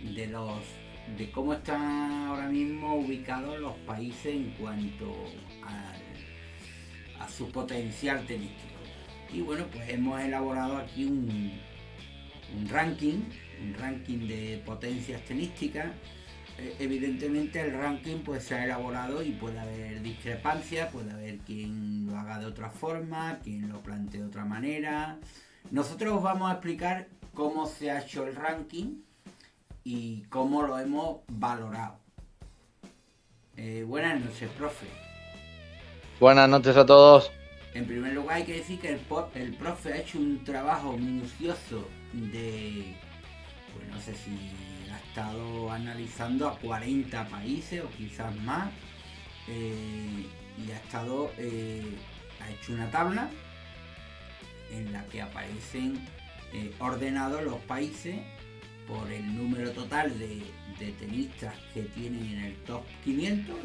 de cómo están ahora mismo ubicados los países en cuanto a su potencial tenístico. Y bueno, pues hemos elaborado aquí un ranking de potencias tenísticas. Evidentemente el ranking pues se ha elaborado y puede haber discrepancias, puede haber quien lo haga de otra forma, quien lo plantee de otra manera. Nosotros os vamos a explicar cómo se ha hecho el ranking y cómo lo hemos valorado. Buenas noches, profe. Buenas noches a todos. En primer lugar hay que decir que el profe ha hecho un trabajo minucioso de, pues no sé si ha estado analizando a 40 países o quizás más, y ha hecho una tabla en la que aparecen ordenados los países por el número total de tenistas que tienen en el top 500.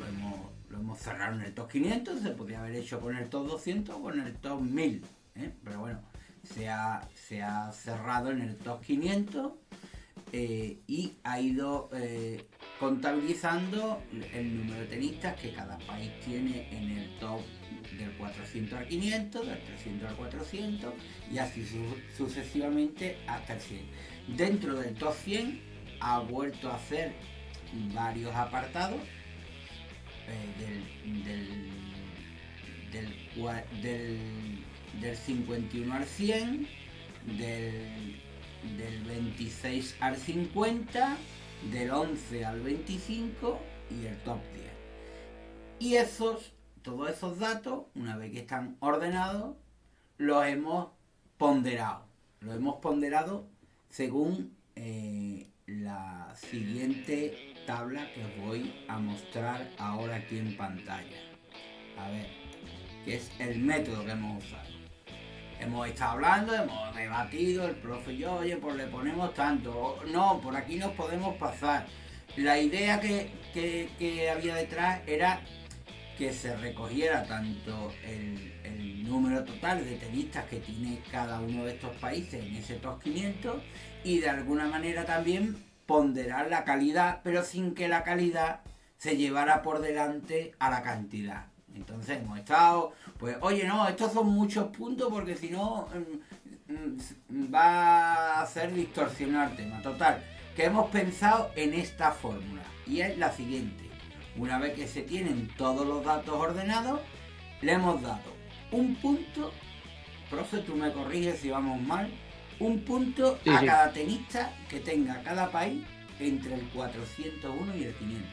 Lo hemos cerrado en el top 500, se podría haber hecho con el top 200 o con el top 1000, pero bueno, se ha cerrado en el top 500, y ha ido contabilizando el número de tenistas que cada país tiene en el top del 400 al 500, del 300 al 400 y así sucesivamente hasta el 100. Dentro del top 100 ha vuelto a hacer varios apartados, del 51 al 100, del 26 al 50, del 11 al 25 y el top 10. Y todos esos datos, una vez que están ordenados, los hemos ponderado. Los hemos ponderado según la siguiente tabla que os voy a mostrar ahora aquí en pantalla. A ver, que es el método que hemos usado. Hemos estado hablando, hemos debatido, el profe y yo, oye, pues le ponemos tanto, no, por aquí nos podemos pasar. La idea que había detrás era que se recogiera tanto el número total de tenistas que tiene cada uno de estos países en ese top 500 y de alguna manera también ponderar la calidad, pero sin que la calidad se llevara por delante a la cantidad. Entonces hemos estado, pues oye, no, estos son muchos puntos porque si no va a hacer distorsionar el tema. Total, que hemos pensado en esta fórmula y es la siguiente. Una vez que se tienen todos los datos ordenados, le hemos dado un punto, profe, tú me corriges si vamos mal, un punto a cada tenista que tenga cada país entre el 401 y el 500.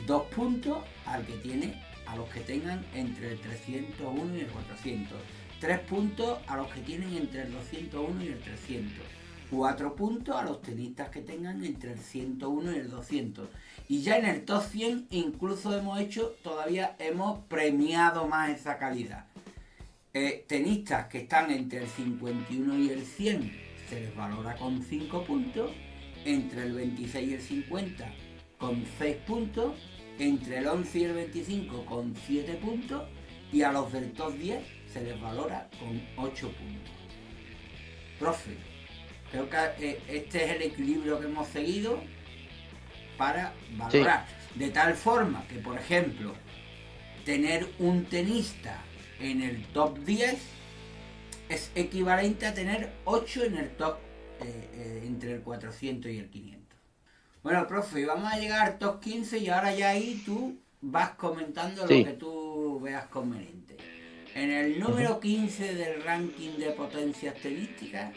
2 puntos a los que tengan entre el 301 y el 400. 3 puntos a los que tienen entre el 201 y el 300. 4 puntos a los tenistas que tengan entre el 101 y el 200. Y ya en el top 100 incluso hemos premiado más esa calidad. Tenistas que están entre el 51 y el 100 se les valora con 5 puntos, entre el 26 y el 50 con 6 puntos, entre el 11 y el 25 con 7 puntos y a los del top 10 se les valora con 8 puntos. Profe, creo que este es el equilibrio que hemos seguido para valorar. Sí. De tal forma que, por ejemplo, tener un tenista en el top 10 es equivalente a tener 8 en el top entre el 400 y el 500. Bueno, profe, vamos a llegar al top 15 y ahora ya ahí tú vas comentando lo que tú veas conveniente. En el número 15 del ranking de potencias tenísticas,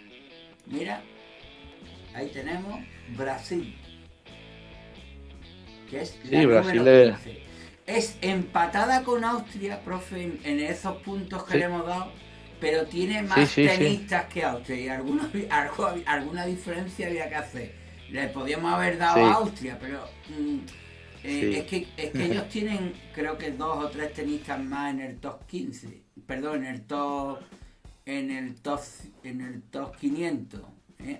mira, ahí tenemos Brasil, que es la número 15. Es empatada con Austria, profe, en esos puntos que le hemos dado, pero tiene más tenistas que Austria y alguna diferencia había que hacer. Le podíamos haber dado a Austria, pero es que ellos tienen, creo que 2 o 3 tenistas más en el top 15, perdón, en el top 500.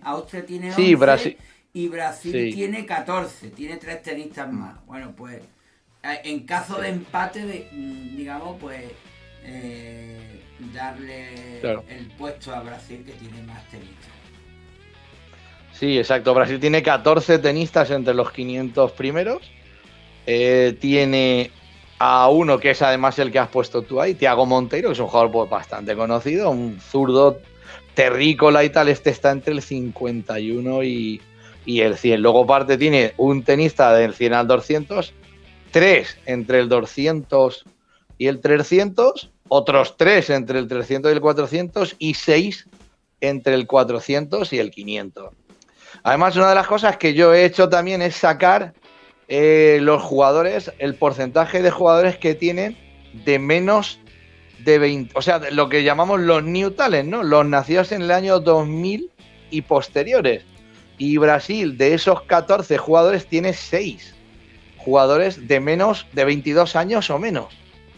Austria tiene 11 y Brasil tiene 14, tiene 3 tenistas más. Bueno, pues en caso de empate, digamos, pues darle el puesto a Brasil, que tiene más tenistas. Sí, exacto. Brasil tiene 14 tenistas entre los 500 primeros. Tiene a uno que es además el que has puesto tú ahí, Thiago Monteiro, que es un jugador pues, bastante conocido, un zurdo terrícola y tal. Este está entre el 51 y el 100. Luego aparte tiene un tenista del 100 al 200, 3 entre el 200 y el 300, otros 3 entre el 300 y el 400 y 6 entre el 400 y el 500. Además, una de las cosas que yo he hecho también es sacar los jugadores, el porcentaje de jugadores que tienen de menos de 20, o sea, lo que llamamos los new talent, ¿no? Los nacidos en el año 2000 y posteriores. Y Brasil, de esos 14 jugadores, tiene 6 jugadores de menos de 22 años o menos.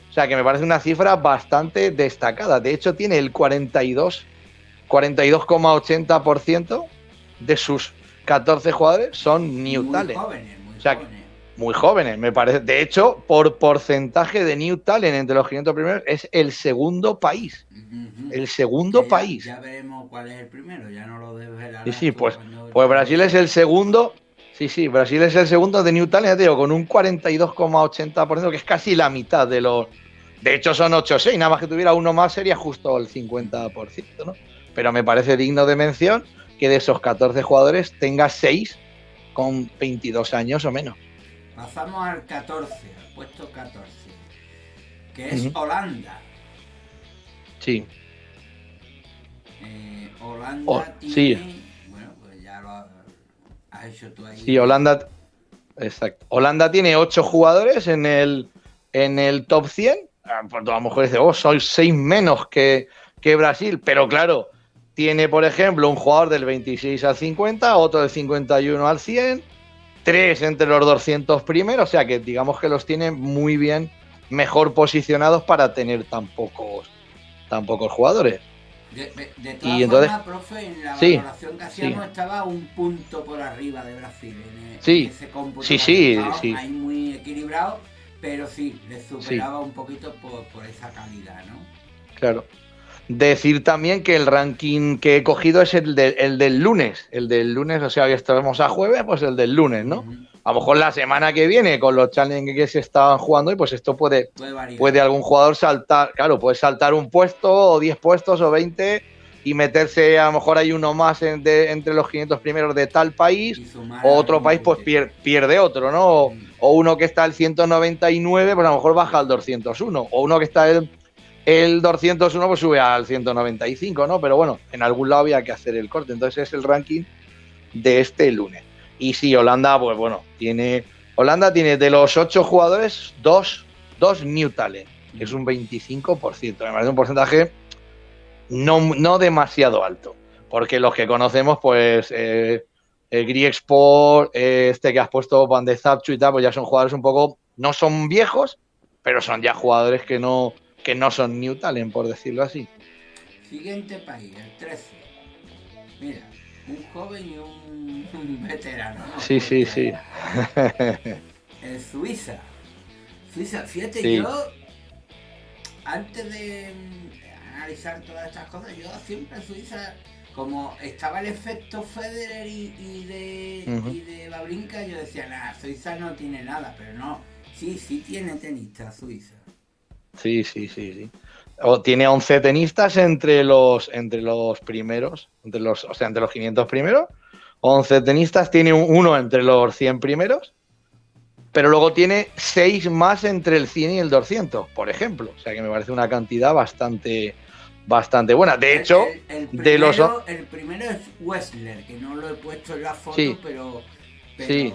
O sea, que me parece una cifra bastante destacada. De hecho, tiene el 42,80% de sus 14 jugadores son new talent. Muy jóvenes. Muy jóvenes, me parece. De hecho, por porcentaje de new talent entre los 500 primeros, es el segundo país. El segundo país. Ya veremos cuál es el primero, ya no lo desvelarás. Sí, pues Brasil es el segundo. Sí, Brasil es el segundo de new talent, te digo, con un 42,80%, que es casi la mitad de los... De hecho, son 8-6, nada más que tuviera uno más sería justo el 50%, ¿no? Pero me parece digno de mención que de esos 14 jugadores tenga 6 con 22 años o menos. Pasamos al 14, al puesto 14, que es Holanda. Sí. Holanda tiene... Sí. Bueno, pues ya lo has hecho tú ahí. Sí, Holanda... Exacto. Holanda tiene 8 jugadores en el top 100. Pues a lo mejor dice, sois 6 menos que Brasil. Pero claro, tiene, por ejemplo, un jugador del 26 al 50, otro del 51 al 100, 3 entre los 200 primeros. O sea que digamos que los tiene muy bien, mejor posicionados para tener tan pocos jugadores. De todas formas, profe, en la valoración que hacíamos estaba un punto por arriba de Brasil. En ese cómputo sí. Ahí muy equilibrado, pero sí, le superaba un poquito por esa calidad, ¿no? Claro. Decir también que el ranking que he cogido es el del lunes. El del lunes, o sea, hoy estamos a jueves, pues el del lunes, ¿no? A lo mejor la semana que viene, con los challenges que se estaban jugando, y pues esto puede algún jugador saltar, claro, puede saltar un puesto, o 10 puestos, o 20, y meterse, a lo mejor hay uno más entre los 500 primeros de tal país, o otro país, pues pierde otro, ¿no? O uno que está al 199, pues a lo mejor baja al 201, o uno que está el 201 pues sube al 195, ¿no? Pero bueno, en algún lado había que hacer el corte. Entonces es el ranking de este lunes. Y sí, Holanda, pues bueno, tiene de los 8 jugadores, 2 new talent, que es un 25%. Me parece un porcentaje no demasiado alto, porque los que conocemos, pues Grieksport, este que has puesto, Van de Zapchu y tal, pues ya son jugadores un poco, no son viejos, pero son ya jugadores que no son new talent, por decirlo así. Siguiente país, el 13. Mira, un joven y un veterano, ¿no? Sí. Suiza, fíjate, yo antes de analizar todas estas cosas, yo siempre Suiza, como estaba el efecto Federer y de Wawrinka, yo decía, Suiza no tiene nada, pero no, sí tiene tenistas Suiza. Sí. Tiene 11 tenistas entre los primeros, entre los 500 primeros. 11 tenistas, tiene uno entre los 100 primeros, pero luego tiene 6 más entre el 100 y el 200, por ejemplo. O sea que me parece una cantidad bastante buena. De hecho, el primero es Wessler, que no lo he puesto en la foto, pero sí.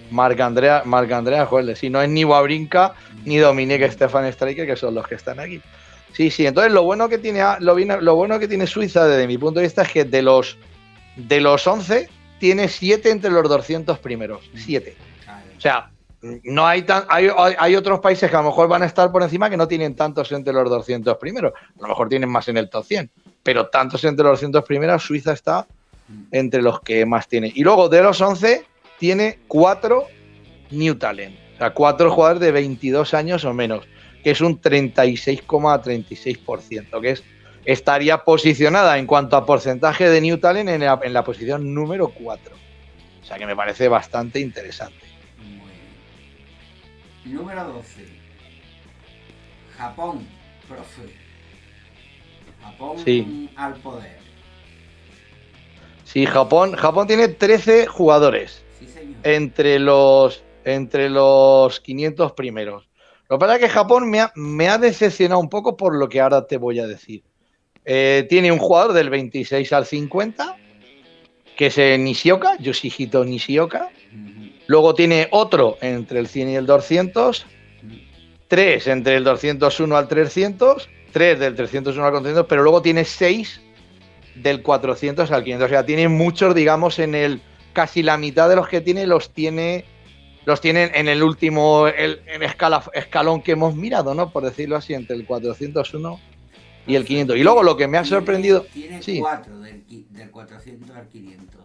Marc-Andrea Joelle. Si no es ni Wawrinka ni Dominique Stefan Stricker, que son los que están aquí. Sí. Entonces lo bueno que tiene Suiza, desde mi punto de vista, es que de los 11 tiene 7 entre los 200 primeros. 7. O sea, no hay otros países que a lo mejor van a estar por encima que no tienen tantos entre los 200 primeros. A lo mejor tienen más en el top 100, pero tantos entre los 200 primeros, Suiza está entre los que más tiene. Y luego de los 11 tiene 4 new talent, o sea, 4 jugadores de 22 años o menos, que es un 36,36%, que estaría posicionada en cuanto a porcentaje de New Talent en la posición número 4. O sea que me parece bastante interesante. Muy bien. Número 12. Japón, profe. Japón Sí. al poder. Sí, Japón tiene 13 jugadores. Sí, señor. Entre los 500 primeros. Lo que pasa es que Japón me ha decepcionado un poco por lo que ahora te voy a decir. Tiene un jugador del 26 al 50, que es Nishioka, Yoshihito Nishioka. Luego tiene otro entre el 100 y el 200. 3 entre el 201 al 300. 3 del 301 al 400. Pero luego tiene 6 del 400 al 500. O sea, tiene muchos, digamos, casi la mitad de los que tiene los tienen en el último escalón que hemos mirado, ¿no? Por decirlo así, entre el 401 y el 500. Y luego lo que me ha sorprendido... Tiene sí. 4 del 400 al 500.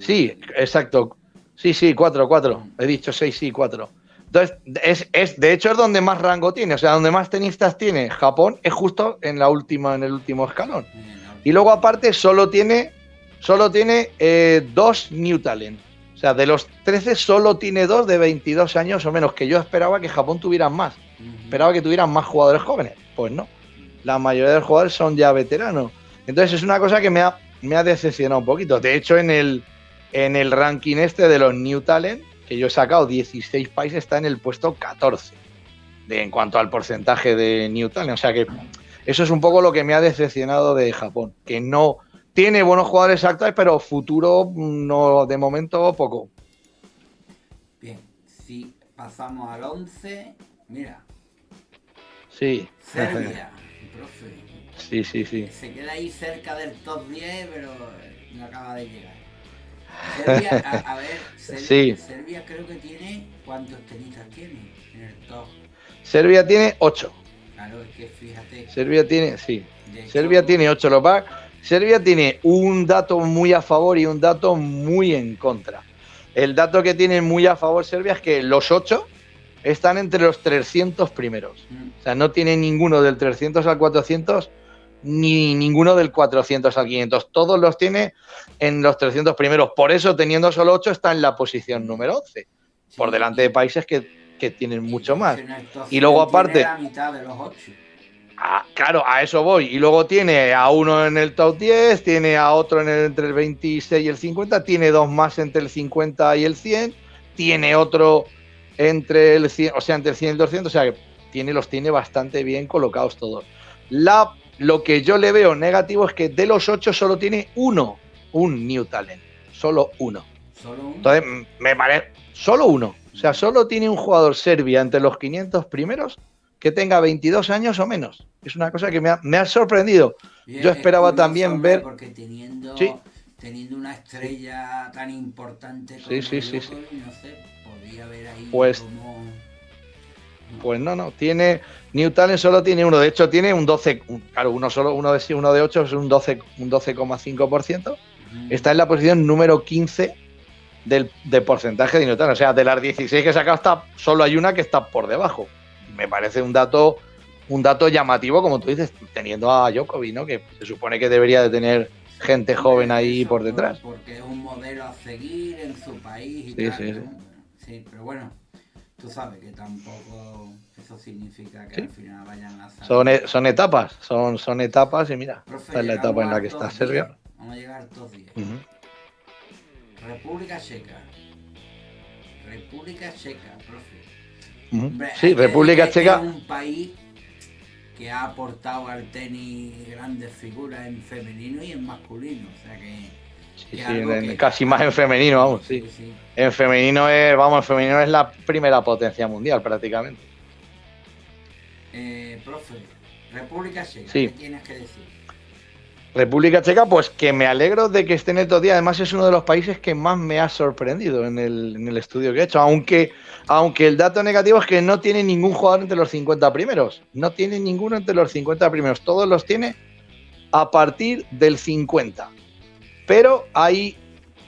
Sí, exacto. Sí, 4. He dicho 6, sí, 4. Entonces, de hecho es donde más rango tiene. O sea, donde más tenistas tiene Japón es justo en el último escalón. Y luego aparte solo tiene 2 New Talent. O sea, de los 13 solo tiene 2 de 22 años o menos, que yo esperaba que Japón tuvieran más. Esperaba que tuvieran más jugadores jóvenes. Pues no. La mayoría de los jugadores son ya veteranos. Entonces es una cosa que me ha decepcionado un poquito. De hecho, en el ranking de los New Talent, que yo he sacado 16 países, está en el puesto 14 en cuanto al porcentaje de New Talent. O sea que eso es un poco lo que me ha decepcionado de Japón, que no tiene buenos jugadores actuales, pero futuro no, de momento poco. Bien, si pasamos al 11, mira. Sí. Serbia, profe. Sí. Se queda ahí cerca del top 10, pero no acaba de llegar. Serbia, a ver, Serbia creo que tiene... ¿Cuántos tenistas tiene en el top? Serbia tiene 8. Claro, es que fíjate. Serbia tiene 8. Serbia tiene un dato muy a favor y un dato muy en contra. El dato que tiene muy a favor Serbia es que los 8 están entre los 300 primeros. O sea, no tiene ninguno del 300 al 400 ni ninguno del 400 al 500. Todos los tiene en los 300 primeros. Por eso, teniendo solo 8, está en la posición número 11. Sí, por delante de países que tienen mucho más. Y luego aparte... la mitad de los 8. Claro, a eso voy. Y luego tiene a uno en el top 10, tiene a otro entre el 26 y el 50, tiene 2 más entre el 50 y el 100, tiene otro entre el 100, o sea, entre el 100 y el 200, o sea, que los tiene bastante bien colocados todos. Lo que yo le veo negativo es que de los 8 solo tiene un New Talent. Solo uno. ¿Solo uno? Entonces, me parece... Solo uno. O sea, solo tiene un jugador Serbia entre los 500 primeros que tenga 22 años o menos. Es una cosa que me ha sorprendido. Yo esperaba también ver... Porque teniendo una estrella tan importante como sí. no sé, podía haber ahí pues, como... Pues no. New Talent solo tiene uno. De hecho, tiene un 12... Claro, uno de 8 es un 12,5%. Está en la posición número 15 de porcentaje de New Talent. O sea, de las 16 que he sacado, solo hay una que está por debajo. Me parece un dato llamativo, como tú dices, teniendo a Djokovic, ¿no? Que se supone que debería de tener gente joven ahí por detrás. Porque es un modelo a seguir en su país y tal. Sí, pero bueno, tú sabes que tampoco eso significa que al final vayan a salir. Son etapas, son etapas y mira, profe, esta es la etapa en la que está Serbia. Vamos a llegar todos 10. República Checa, profe. Hombre, sí, República Checa es un país que ha aportado al tenis grandes figuras en femenino y en masculino, o sea que casi más en femenino, vamos, sí. En femenino es la primera potencia mundial prácticamente. Profe, República Checa, sí. ¿Qué tienes que decir? República Checa, pues que me alegro de que esté en el top 10. Además es uno de los países que más me ha sorprendido en el estudio que he hecho, aunque el dato negativo es que no tiene ningún jugador entre los 50 primeros. No tiene ninguno entre los 50 primeros. Todos los tiene a partir del 50. Pero hay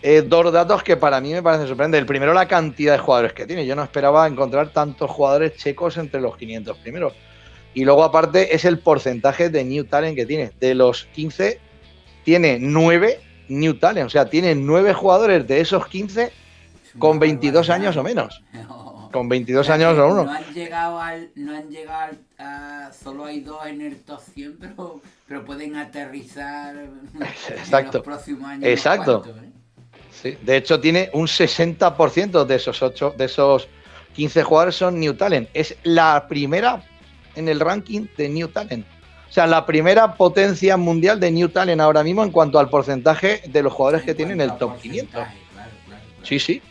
2 datos que para mí me parecen sorprendentes. El primero, la cantidad de jugadores que tiene. Yo no esperaba encontrar tantos jugadores checos entre los 500 primeros. Y luego, aparte, es el porcentaje de New Talent que tiene. De los 15, tiene 9 New Talent. O sea, tiene 9 jugadores de esos 15 con 22 años o menos. Con 22 años o uno. No han llegado solo hay 2 en el top 100, pero pueden aterrizar Exacto. en los próximos años. Exacto. Sí. De hecho, tiene un 60% de esos 15 jugadores son New Talent. Es la primera en el ranking de New Talent. O sea, la primera potencia mundial de New Talent ahora mismo en cuanto al porcentaje de los jugadores que tienen el top 500. Claro. Sí.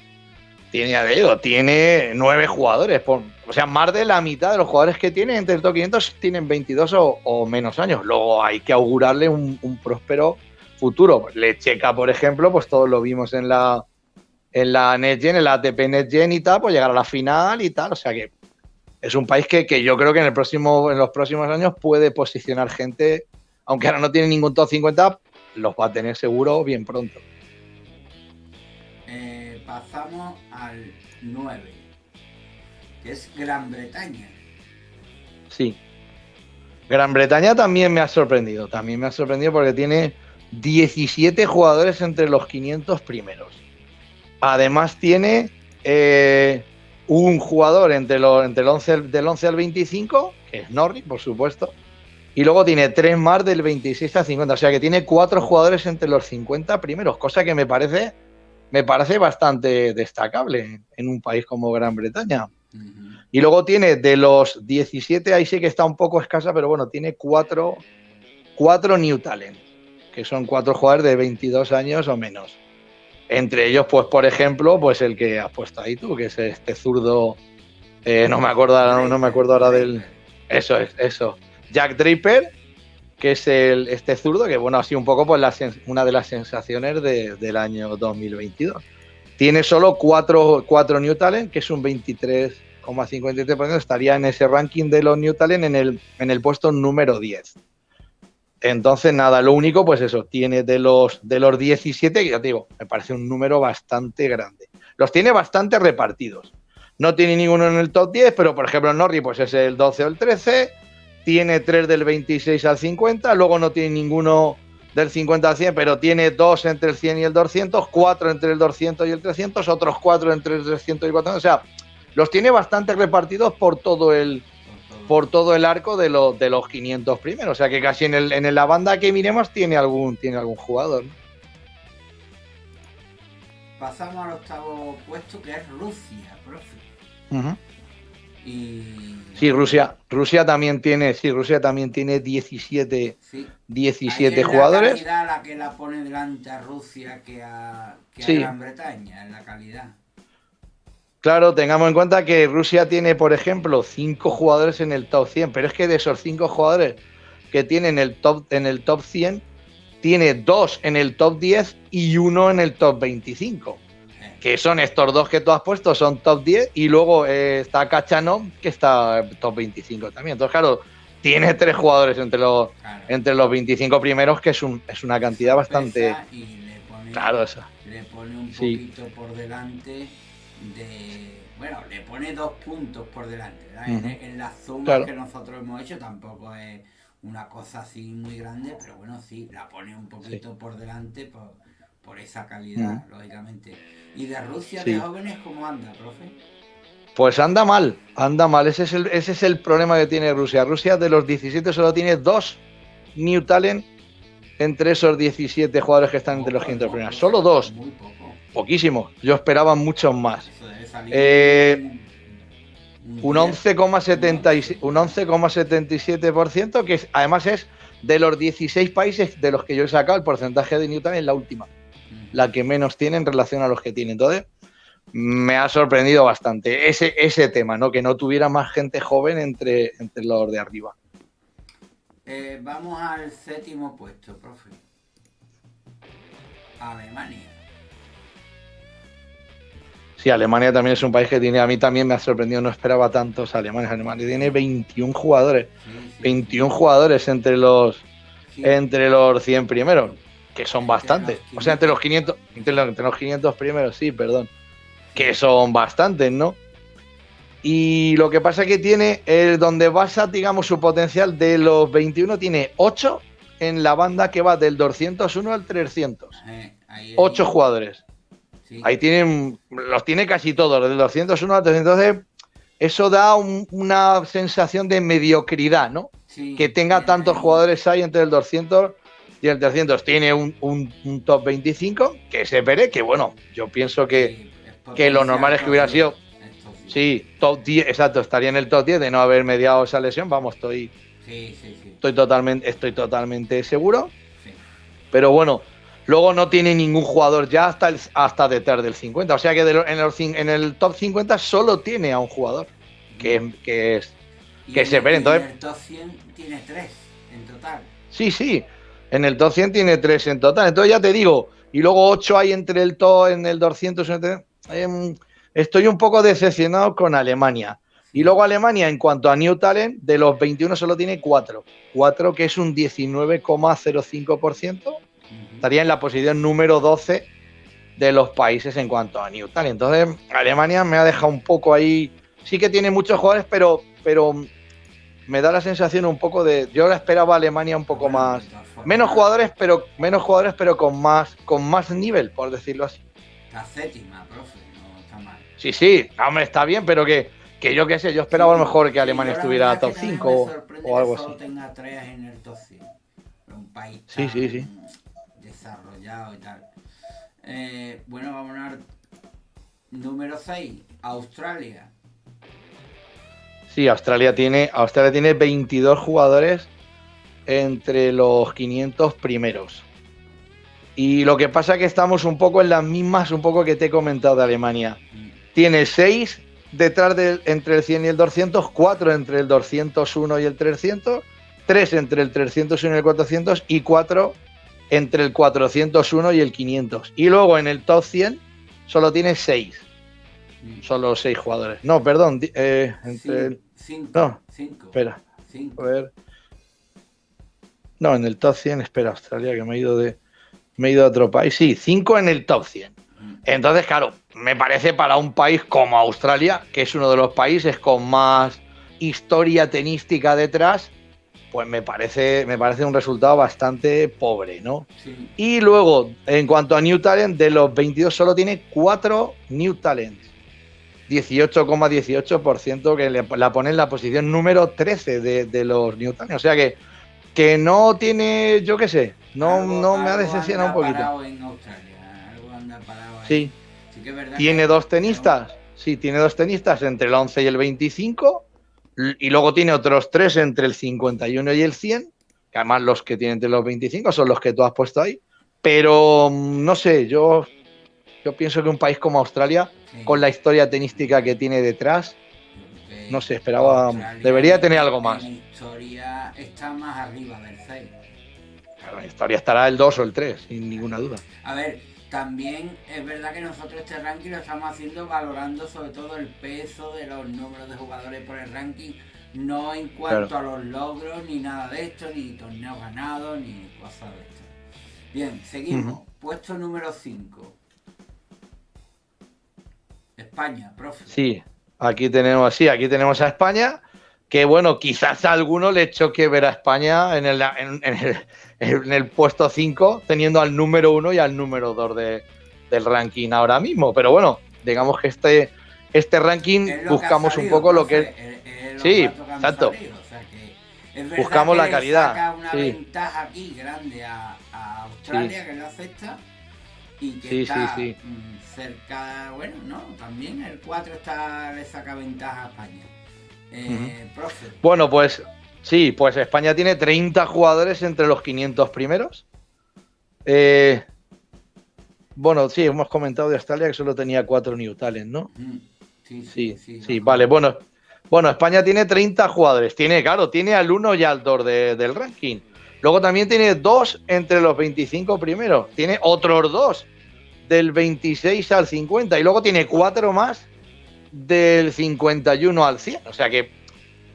Tiene 9 jugadores. O sea, más de la mitad de los jugadores que tiene entre el top 500 tienen 22 o menos años. Luego hay que augurarle un próspero futuro. Lecheca, por ejemplo, pues todos lo vimos en la NetGen, en la ATP NetGen y tal, pues llegar a la final y tal. O sea que es un país que yo creo que en los próximos años puede posicionar gente, aunque ahora no tiene ningún top 50, los va a tener seguro bien pronto. Pasamos al 9, que es Gran Bretaña. Sí. Gran Bretaña también me ha sorprendido porque tiene 17 jugadores entre los 500 primeros. Además tiene un jugador entre el 11 al 25, que es Norrie, por supuesto, y luego tiene 3 más del 26 al 50, o sea que tiene 4 jugadores entre los 50 primeros, cosa que me parece bastante destacable en un país como Gran Bretaña. Uh-huh. Y luego tiene de los 17, ahí sí que está un poco escasa, pero bueno, tiene 4 New Talent, que son 4 jugadores de 22 años o menos. Entre ellos, pues por ejemplo, pues el que has puesto ahí tú, que es este zurdo, no me acuerdo ahora del... Eso. Jack Draper, que es este zurdo, que bueno, ha sido un poco pues una de las sensaciones del año 2022. Tiene solo 4 New Talent, que es un 23,53%, estaría en ese ranking de los New Talent en el puesto número 10. Entonces, nada, lo único, pues eso, tiene de los 17, que ya te digo, me parece un número bastante grande. Los tiene bastante repartidos. No tiene ninguno en el top 10, pero por ejemplo Norrie pues es el 12 o el 13, tiene 3 del 26 al 50, luego no tiene ninguno del 50 al 100, pero tiene 2 entre el 100 y el 200, 4 entre el 200 y el 300, otros 4 entre el 300 y el 400, o sea, los tiene bastante repartidos por todo el arco de los 500 primeros, o sea que casi en la banda que miremos tiene algún jugador, ¿no? Pasamos al octavo puesto, que es Rusia, profe. Uh-huh. Sí, Rusia también tiene 17 jugadores. La calidad la que la pone delante a Rusia que a Gran Bretaña, en la calidad. Claro, tengamos en cuenta que Rusia tiene, por ejemplo, 5 jugadores en el top 100, pero es que de esos 5 jugadores que tiene en el top 100, tiene 2 en el top 10 y 1 en el top 25. Que son estos 2 que tú has puesto, son top 10, y luego está Kachanov, que está top 25 también. Entonces, claro, tiene 3 jugadores entre los 25 primeros, que es una cantidad bastante... Y le pone un poquito por delante le pone 2 puntos por delante, ¿verdad? Uh-huh. En las sumas que nosotros hemos hecho tampoco es una cosa así muy grande, pero bueno, sí, la pone un poquito por delante por esa calidad, lógicamente. ¿Y de Rusia de jóvenes cómo anda, profe? Pues anda mal. Ese es el problema que tiene Rusia. Rusia de los 17 solo tiene 2 New Talent entre esos 17 jugadores que están entre los 500 primeros. Solo 2. Muy poco. Poquísimo. Yo esperaba muchos más. Un 11,77%, que además es de los 16 países de los que yo he sacado, el porcentaje de New Talent es la última, la que menos tiene en relación a los que tiene. Entonces, me ha sorprendido bastante ese tema, ¿no? Que no tuviera más gente joven entre los de arriba. Vamos al 7º puesto, profe. Alemania. Sí, Alemania también es un país que tiene, a mí también me ha sorprendido, no esperaba tantos alemanes. Alemania tiene 21 jugadores, 21 jugadores entre los 100 primeros, que son bastantes. O sea, entre los 500 primeros, sí, perdón, que son bastantes, ¿no? Y lo que pasa es que tiene, donde basa, digamos, su potencial de los 21, tiene 8 en la banda que va del 201 al 300. 8 jugadores. Sí. Ahí los tiene casi todos, del 201 al 300. Entonces, eso da una sensación de mediocridad, ¿no? Sí, que tenga tantos jugadores ahí entre el 200 y el 300. Tiene un top 25 que se veré, que bueno, yo pienso que lo normal es que hubiera sido... Sí, top 10, exacto, estaría en el top 10 de no haber mediado esa lesión, vamos, estoy totalmente seguro. Sí. Pero bueno, luego no tiene ningún jugador ya hasta detrás del 50, o sea que en el top 50 solo tiene a un jugador, que se ve. Entonces, en el top 100 tiene 3 en total. Sí, en el top 100 tiene 3 en total, entonces ya te digo, y luego 8 hay entre el top, en el 200, estoy un poco decepcionado con Alemania. Y luego Alemania, en cuanto a New Talent, de los 21 solo tiene 4. 4, que es un 19,05%. Estaría en la posición número 12 de los países en cuanto a New Talent. Entonces, Alemania me ha dejado un poco ahí. Sí que tiene muchos jugadores, pero me da la sensación un poco de... Yo la esperaba a Alemania un poco más... Menos jugadores, pero con más nivel, por decirlo así. La séptima, profe. Sí, hombre, está bien, pero que yo qué sé, yo esperaba a lo mejor que Alemania estuviera top 5 o algo así. Solo tenga 3 en el top 100. Un país tan desarrollado y tal. Bueno, vamos a ver. Número 6, Australia. Sí, Australia tiene 22 jugadores entre los 500 primeros. Y lo que pasa es que estamos un poco en las mismas, un poco que te he comentado de Alemania. Tiene 6 detrás entre el 100 y el 200, 4 entre el 201 y el 300, 3 entre el 301 y el 400 y 4 entre el 401 y el 500. Y luego en el top 100 solo tiene 6. Solo 6 jugadores. No, perdón. Espera. A ver. No, en el top 100, espera, Australia, que me he ido a otro país. Sí, 5 en el top 100. Entonces, claro, me parece para un país como Australia, que es uno de los países con más historia tenística detrás, pues me parece un resultado bastante pobre, ¿no? Sí. Y luego, en cuanto a New Talent, de los 22 solo tiene 4 New Talents. 18,18%, que la pone en la posición número 13 de los New Talents. O sea que no tiene, yo qué sé, no me ha decepcionado un poquito. En Australia, algo anda parado ahí. Sí. Sí que es verdad. ¿Tiene dos tenistas? Sí, tiene 2 tenistas entre el 11 y el 25. Y luego tiene otros 3 entre el 51 y el 100. Que además los que tienen entre los 25 son los que tú has puesto ahí. Pero no sé, yo pienso que un país como Australia, sí, con la historia tenística que tiene detrás, no sé, esperaba, Australia debería tener algo más. La historia está más arriba del 6. Claro, la historia estará el 2 o el 3, sin ninguna duda. A ver, también es verdad que nosotros este ranking lo estamos haciendo valorando sobre todo el peso de los números de jugadores por el ranking, no en cuanto a los logros, ni nada de esto, ni torneos ganados, ni cosas de esto. Bien, seguimos. Puesto número 5. España, profe. Sí, aquí tenemos a España, que bueno, quizás a alguno le choque ver a España en el puesto 5, teniendo al número 1 y al número 2 del ranking ahora mismo. Pero bueno, digamos que este ranking buscamos un poco lo que es. Sí, exacto. O sea que es buscamos que la calidad. Saca una ventaja aquí grande a Australia, sí, que lo acepta y que está cerca, bueno, no, también el 4 le saca ventaja a España. Profe. Bueno, pues sí, pues España tiene 30 jugadores entre los 500 primeros. Bueno, sí, hemos comentado de Australia que solo tenía 4 New Talent, ¿no? Sí, vale, bueno, España tiene 30 jugadores. Tiene al 1 y al 2 del ranking. Luego también tiene 2 entre los 25 primeros. Tiene otros 2 del 26 al 50. Y luego tiene 4 más del 51 al 100. O sea que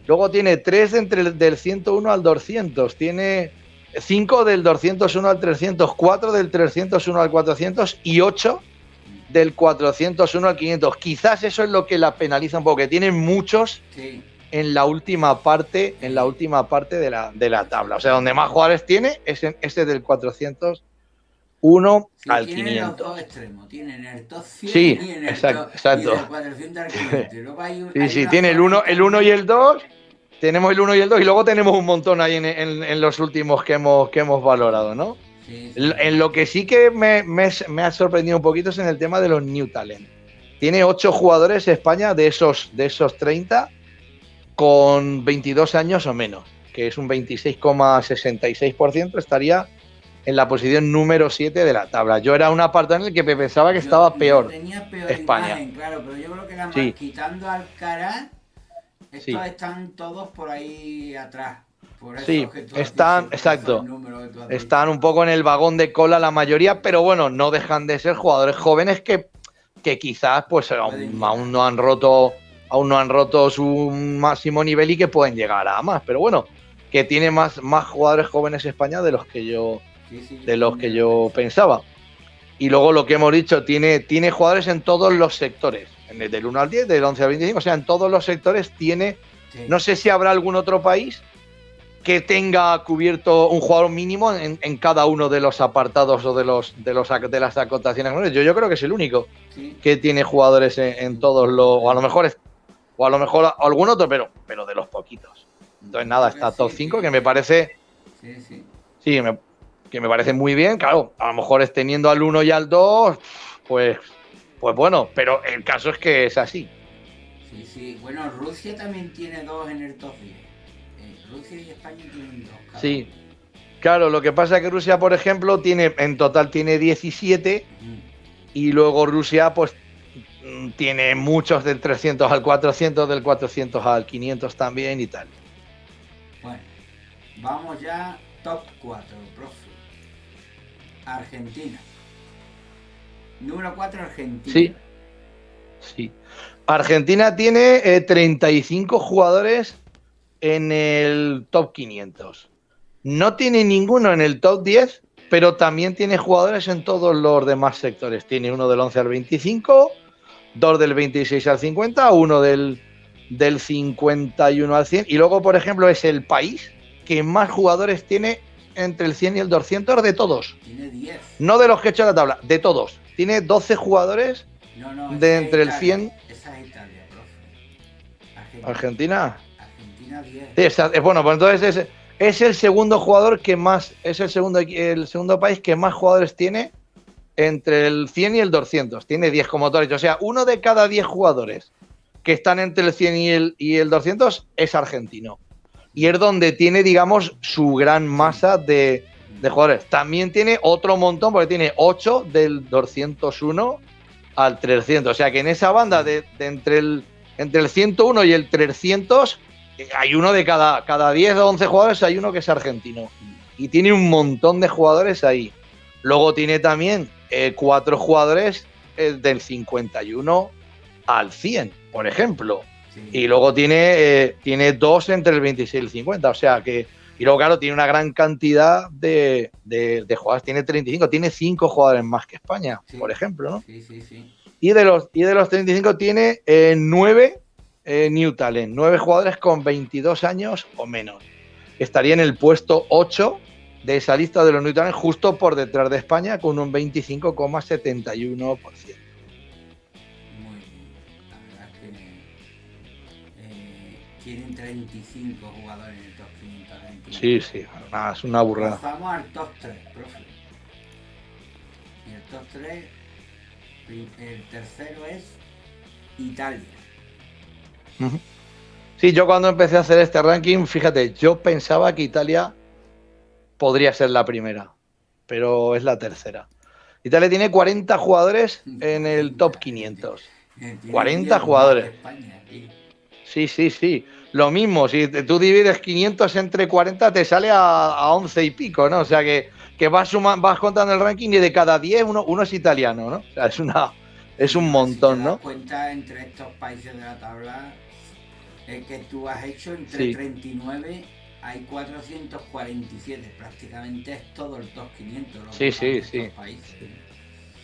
luego tiene 3 del 101 al 200. Tiene 5 del 201 al 300. 4 del 301 al 400. Y 8 del 401 al 500. Quizás eso es lo que la penaliza un poco, que tienen muchos en la última parte, de la tabla. O sea, donde más jugadores tiene es del 401 al 500. Tienen los dos extremos, tienen el top 100 sí, y en el exacto. Y del 400 al 500. Y luego hay tiene el 1 y el 2. Tenemos el 1 y el 2 y luego tenemos un montón ahí en los últimos que hemos valorado, ¿no? Sí. En lo que sí que me ha sorprendido un poquito es en el tema de los New Talent. Tiene 8 jugadores España de esos 30 con 22 años o menos, que es un 26,66%, estaría en la posición número 7 de la tabla. Yo era un apartado en el que pensaba que estaba peor. Tenía peor España. Imagen, claro, pero yo creo que era más quitando al Alcaraz, estos están todos por ahí atrás. Por eso están, exacto. Están un poco en el vagón de cola la mayoría, pero bueno, no dejan de ser jugadores jóvenes que quizás pues aún no han roto su máximo nivel y que pueden llegar a más. Pero bueno, que tiene más jugadores jóvenes España de los que yo pensaba. Y luego lo que hemos dicho, tiene jugadores en todos los sectores, del 1 al 10, del 11 al 25, o sea, en todos los sectores tiene. No sé si habrá algún otro país que tenga cubierto un jugador mínimo en cada uno de los apartados o de las acotaciones. Yo creo que es el único que tiene jugadores en todos los, o a lo mejor algún otro, pero de los poquitos. Entonces nada, está top 5, que me parece que me parece muy bien. Claro, a lo mejor es teniendo al 1 y al 2, pues bueno, pero el caso es que es así. Sí. Bueno, Rusia también tiene 2 en el top 10. Rusia y España tienen 2. Sí, claro, lo que pasa es que Rusia, por ejemplo, en total tiene 17 y luego Rusia pues tiene muchos del 300 al 400, del 400 al 500 también y tal. Bueno, vamos ya top 4, profe. Argentina. Número 4, Argentina. Sí. Argentina tiene 35 jugadores en el top 500. No tiene ninguno en el top 10, pero también tiene jugadores en todos los demás sectores. Tiene uno del 11 al 25, 2 del 26 al 50, uno del 51 al 100. Y luego, por ejemplo, es el país que más jugadores tiene entre el 100 y el 200 de todos. Tiene 10. No de los que he hecho la tabla, de todos. Tiene 12 jugadores de entre el 100. Esa es Italia, profe. ¿Argentina? 10. Sí, bueno, pues entonces es el segundo jugador que más, es el segundo país que más jugadores tiene entre el 100 y el 200. Tiene 10 como tú has dicho. O sea, uno de cada 10 jugadores que están entre el 100 y el 200 es argentino. Y es donde tiene, digamos, su gran masa de jugadores. También tiene otro montón, porque tiene 8 del 201 al 300. O sea, que en esa banda de entre el 101 y el 300 hay uno de cada 10 o 11 jugadores, hay uno que es argentino. Y tiene un montón de jugadores ahí. Luego tiene también 4 jugadores del 51 al 100, por ejemplo. Sí. Y luego tiene 2 entre el 26 y el 50. O sea que. Y luego, claro, tiene una gran cantidad de jugadores. Tiene 35, tiene 5 jugadores más que España, por ejemplo, ¿no? Sí. Y de los 35 tiene 9 New Talent, 9 jugadores con 22 años o menos. Estaría en el puesto 8 de esa lista de los New Talent, justo por detrás de España, con un 25,71%. Muy bien. La verdad es que tienen 35 jugadores en el top 520. Sí, nada, es una burrada. Pasamos al top 3, profe. Y el top 3, el tercero es Italia. Sí, yo cuando empecé a hacer este ranking, fíjate, yo pensaba que Italia podría ser la primera, pero es la tercera. Italia tiene 40 jugadores en el top 500. 40 jugadores. Sí. Lo mismo, si tú divides 500 entre 40 te sale a 11 y pico, ¿no? O sea que vas contando el ranking y de cada 10 uno es italiano, ¿no? O sea, es un montón, ¿no? Si te das cuenta, entre estos países de la tabla que tú has hecho, entre 39 hay 447, prácticamente es todo el top 500. Sí. Países.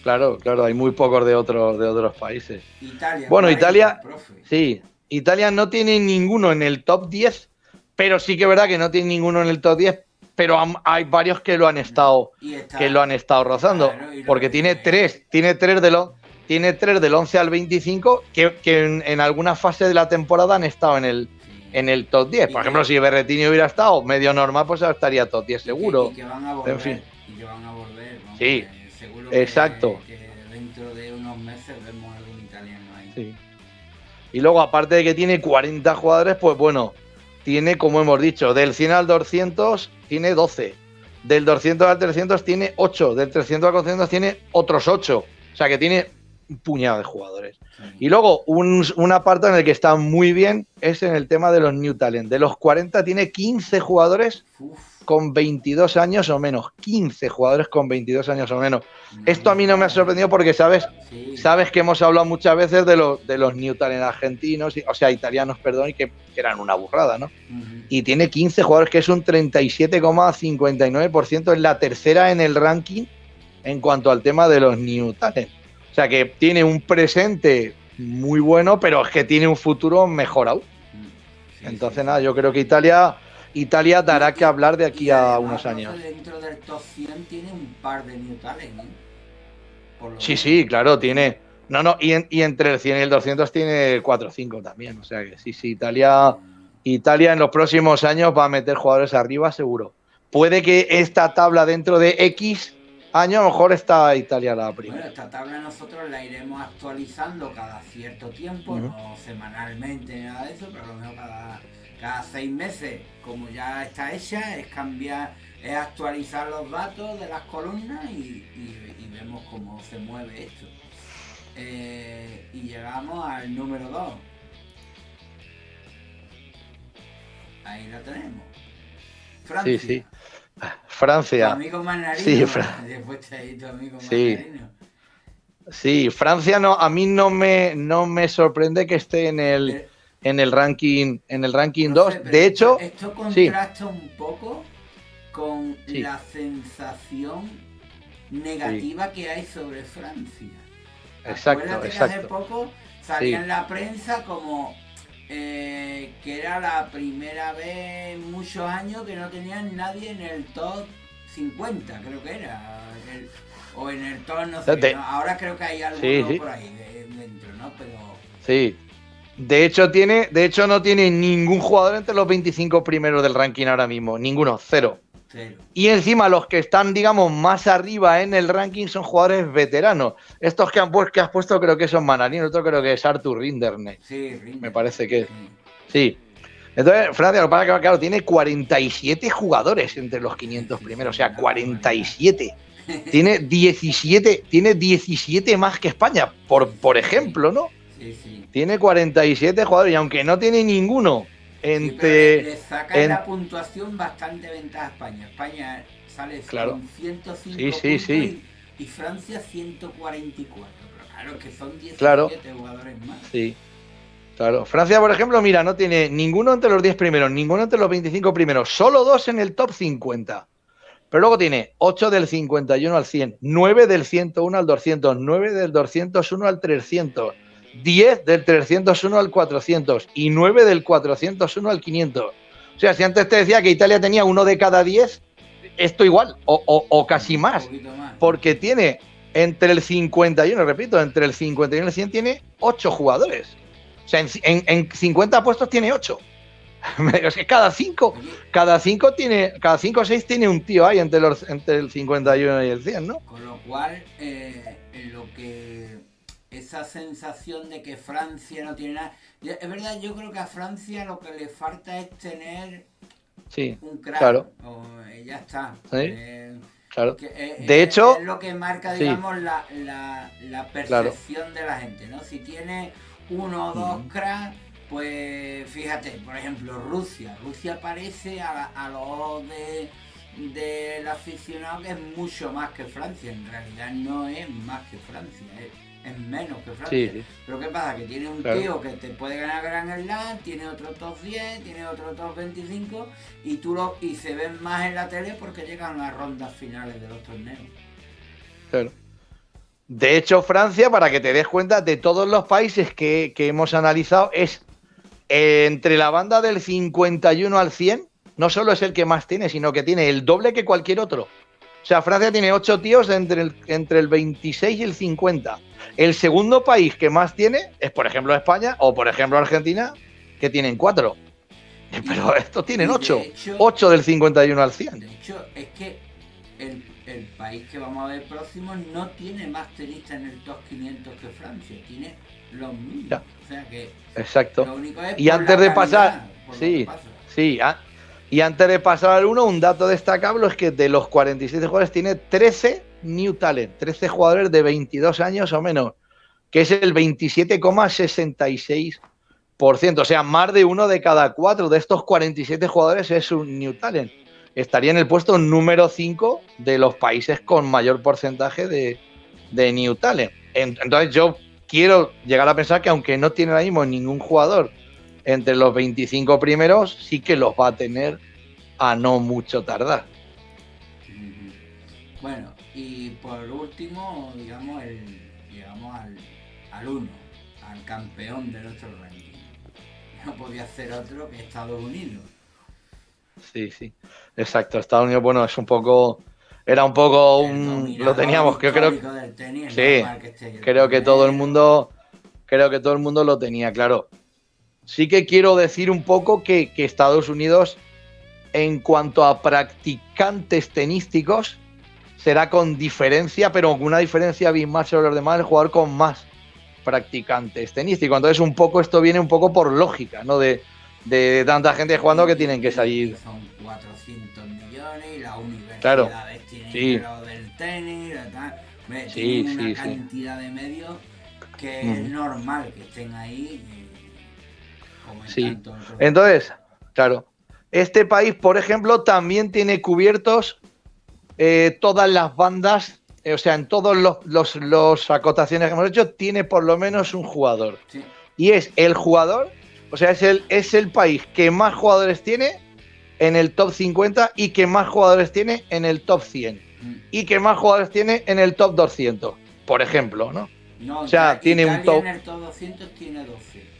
Claro, claro, hay muy pocos de otros países. Italia, Bueno, 40, Italia, profe. sí, Italia no tiene ninguno en el top 10, pero sí que es verdad que no tiene ninguno en el top 10, pero hay varios que lo han estado, Y está, rozando, claro, y lo porque que dice, tiene tres del 11 al 25 que en alguna fase de la temporada han estado en sí, el top 10. y Por ejemplo, si Berrettini hubiera estado medio normal, pues estaría top 10 y seguro. que van a En fin, volver, vamos, sí, seguro exacto. que dentro de unos meses vemos algún italiano ahí. Sí. Y luego, aparte de que tiene 40 jugadores, pues bueno, tiene, como hemos dicho, del 100 al 200 tiene 12. Del 200 al 300 tiene 8. Del 300 al 400 tiene otros 8. O sea que tiene un puñado de jugadores. Sí. Y luego, un apartado en el que está muy bien es en el tema de los New Talent. De los 40 tiene 15 jugadores Uf, con 22 años o menos. 15 jugadores con 22 años o menos. no Esto a mí no me ha sorprendido porque, sí, sabes que hemos hablado muchas veces de los New Talent argentinos, o sea, italianos, perdón, y que eran una burrada, ¿no? Y tiene 15 jugadores, que es un 37,59%, es la tercera en el ranking en cuanto al tema de los New Talent. O sea, que tiene un presente muy bueno, pero es que tiene un futuro mejor aún. Sí, Entonces, sí, nada, sí. yo creo que Italia dará que hablar de aquí a unos años. Dentro del top 100 tiene un par de New Talent, ¿eh? Por lo Sí, menos. sí, claro, tiene. No, no, y entre el 100 y el 200 tiene 4 o 5 también. O sea que sí, Italia en los próximos años va a meter jugadores arriba, seguro. Puede que esta tabla dentro de X años, a lo mejor está Italia la primera. Bueno, esta tabla nosotros la iremos actualizando cada cierto tiempo, no semanalmente ni nada de eso, pero a lo mejor cada 6 meses, como ya está hecha, es actualizar los datos de las columnas y vemos cómo se mueve esto. Y llegamos al número 2. Ahí la tenemos. Francia. Sí, sí. Francia. Tu amigo Manarino. Sí, Después está ahí tu amigo sí. Manarino. Sí, Francia no, a mí no me sorprende que esté en el ranking 2. De hecho, esto contrasta un poco con la sensación negativa que hay sobre Francia. Exacto. Que hace poco salía en la prensa como que era la primera vez en muchos años que no tenían nadie en el top 50, creo que era. O en el top, no sé qué, ¿no? Ahora creo que hay algo por ahí dentro, ¿no? Pero... Sí. De hecho, no tiene ningún jugador entre los 25 primeros del ranking ahora mismo. Ninguno, cero. Y encima los que están, digamos, más arriba en el ranking son jugadores veteranos. Estos que has puesto creo que son Manarino, otro creo que es Arthur Rinderknech. Sí, Rinderknech. Me parece que sí. Entonces, Francia, lo que pasa es que, claro, tiene 47 jugadores entre los 500 primeros. O sea, 47. Tiene 17 más que España, por ejemplo, ¿no? Sí. Tiene 47 jugadores y aunque no tiene ninguno le saca la puntuación bastante ventaja a España. España sale con 105 puntos y Francia 144. Pero claro que son 17 jugadores más. Sí. Claro. Francia, por ejemplo, mira, no tiene ninguno entre los 10 primeros, ninguno entre los 25 primeros, solo 2 en el top 50. Pero luego tiene 8 del 51 al 100, 9 del 101 al 200, 9 del 201 al 300, 10 del 301 al 400 y 9 del 401 al 500. O sea, si antes te decía que Italia tenía 1 de cada 10, esto igual, o casi más. Porque tiene entre el 51, repito, entre el 51 y el 100 tiene 8 jugadores. O sea, en 50 puestos tiene 8. Es que cada 5 o 6 tiene un tío ahí entre el 51 y el 100, ¿no? Con lo cual, esa sensación de que Francia no tiene nada. Es verdad, yo creo que a Francia lo que le falta es tener un crack. Claro. Ya está. Sí, claro. De hecho, es lo que marca, digamos, la percepción de la gente, ¿no? Si tiene 1 o 2 cracks, pues fíjate, por ejemplo, Rusia parece a los ojos del aficionado que es mucho más que Francia. En realidad no es más que Francia, es menos que Francia. Sí. Pero ¿qué pasa? Que tiene un tío que te puede ganar Grand Slam, tiene otro top 10, tiene otro top 25 y se ven más en la tele porque llegan a las rondas finales de los torneos. Claro. De hecho, Francia, para que te des cuenta, de todos los países que hemos analizado, es entre la banda del 51 al 100, no solo es el que más tiene, sino que tiene el doble que cualquier otro. O sea, Francia tiene 8 tíos entre el 26 y el 50. El segundo país que más tiene es, por ejemplo, España o, por ejemplo, Argentina, que tienen 4. Pero estos tienen 8. 8 del 51 al 100. De hecho, es que el país que vamos a ver próximo no tiene más tenistas en el top 500 que Francia. Tiene los mismos. Ya. O sea que Exacto. lo único es Y antes de pasar, y antes de pasar al 1, un dato destacable es que de los 47 jugadores tiene 13 New Talent, 13 jugadores de 22 años o menos, que es el 27,66%. O sea, más de 1 de cada 4 de estos 47 jugadores es un New Talent. Estaría en el puesto número 5 de los países con mayor porcentaje de New Talent. Entonces yo quiero llegar a pensar que aunque no tiene ahora mismo ningún jugador entre los 25 primeros, sí que los va a tener a no mucho tardar. Bueno, y por último, digamos, llegamos al 1, al campeón de nuestro ranking. No podía ser otro que Estados Unidos. Sí, exacto. Estados Unidos, bueno, es un poco... Era un poco lo teníamos, creo del tenis, sí, creo que todo el mundo lo tenía claro. Sí que quiero decir un poco que Estados Unidos, en cuanto a practicantes tenísticos, será con diferencia, pero con una diferencia abismal sobre los demás, el jugador con más practicantes tenísticos. Entonces, un poco esto viene un poco por lógica, ¿no? De tanta gente jugando que tienen que salir. Son 400 millones y las universidades claro. Tienen lo del tenis, tienen una cantidad de medios que es normal que estén ahí. Entonces, claro, este país, por ejemplo, también tiene cubiertos todas las bandas, o sea, en todos los acotaciones que hemos hecho, tiene por lo menos un jugador. Sí. Y es el jugador, o sea, es el país que más jugadores tiene en el top 50 y que más jugadores tiene en el top 100 y que más jugadores tiene en el top 200, por ejemplo, ¿no? O sea, tiene un top... en el top 200 tiene 12.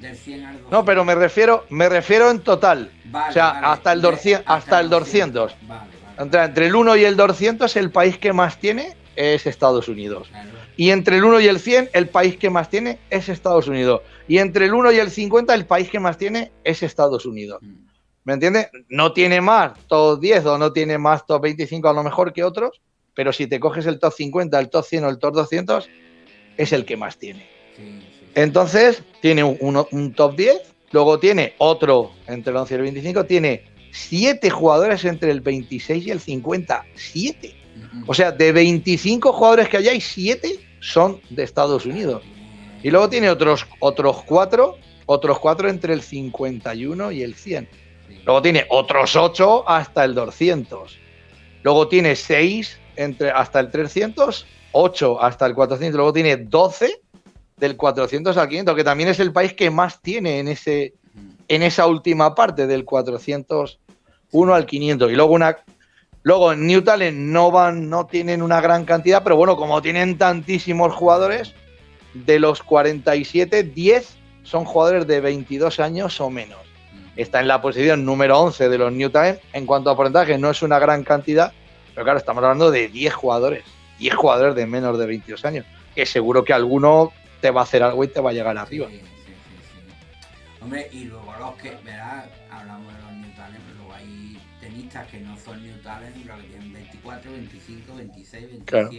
Del 100 al 200. No, pero me refiero en total. Vale, o sea, hasta el 200. Hasta el 200. Vale. Entre el 1 y el 200, el país que más tiene es Estados Unidos. Claro. Y entre el 1 y el 100, el país que más tiene es Estados Unidos. Y entre el 1 y el 50, el país que más tiene es Estados Unidos. ¿Me entiendes? No tiene más top 10 o no tiene más top 25 a lo mejor que otros, pero si te coges el top 50, el top 100 o el top 200, es el que más tiene. Sí. Entonces, tiene un top 10, luego tiene otro entre el 11 y el 25, tiene 7 jugadores entre el 26 y el 50. 7. O sea, de 25 jugadores que hay, 7 son de Estados Unidos. Y luego tiene otros 4 entre el 51 y el 100. Luego tiene otros 8 hasta el 200. Luego tiene 6 hasta el 300, 8 hasta el 400. Luego tiene 12 del 400 al 500, que también es el país que más tiene en esa última parte, del 401 al 500. Y luego en New Talent no tienen una gran cantidad, pero bueno, como tienen tantísimos jugadores, de los 47, 10 son jugadores de 22 años o menos. Está en la posición número 11 de los New Talent. En cuanto a porcentaje, no es una gran cantidad, pero claro, estamos hablando de 10 jugadores de menos de 22 años, que seguro que alguno te va a hacer algo y te va a llegar arriba. Sí. Hombre, y luego los que, verás, hablamos de los New Talent, pero luego hay tenistas que no son New Talent, pero que tienen 24, 25, 26, 27, claro.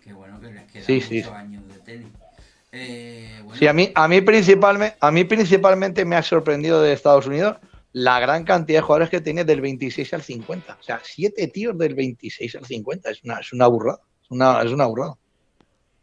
Que bueno, que les quedan muchos años de tenis. Bueno. Sí, a mí principalmente me ha sorprendido de Estados Unidos la gran cantidad de jugadores que tiene del 26 al 50. O sea, 7 tíos del 26 al 50. Es una burrada. Es una burrada.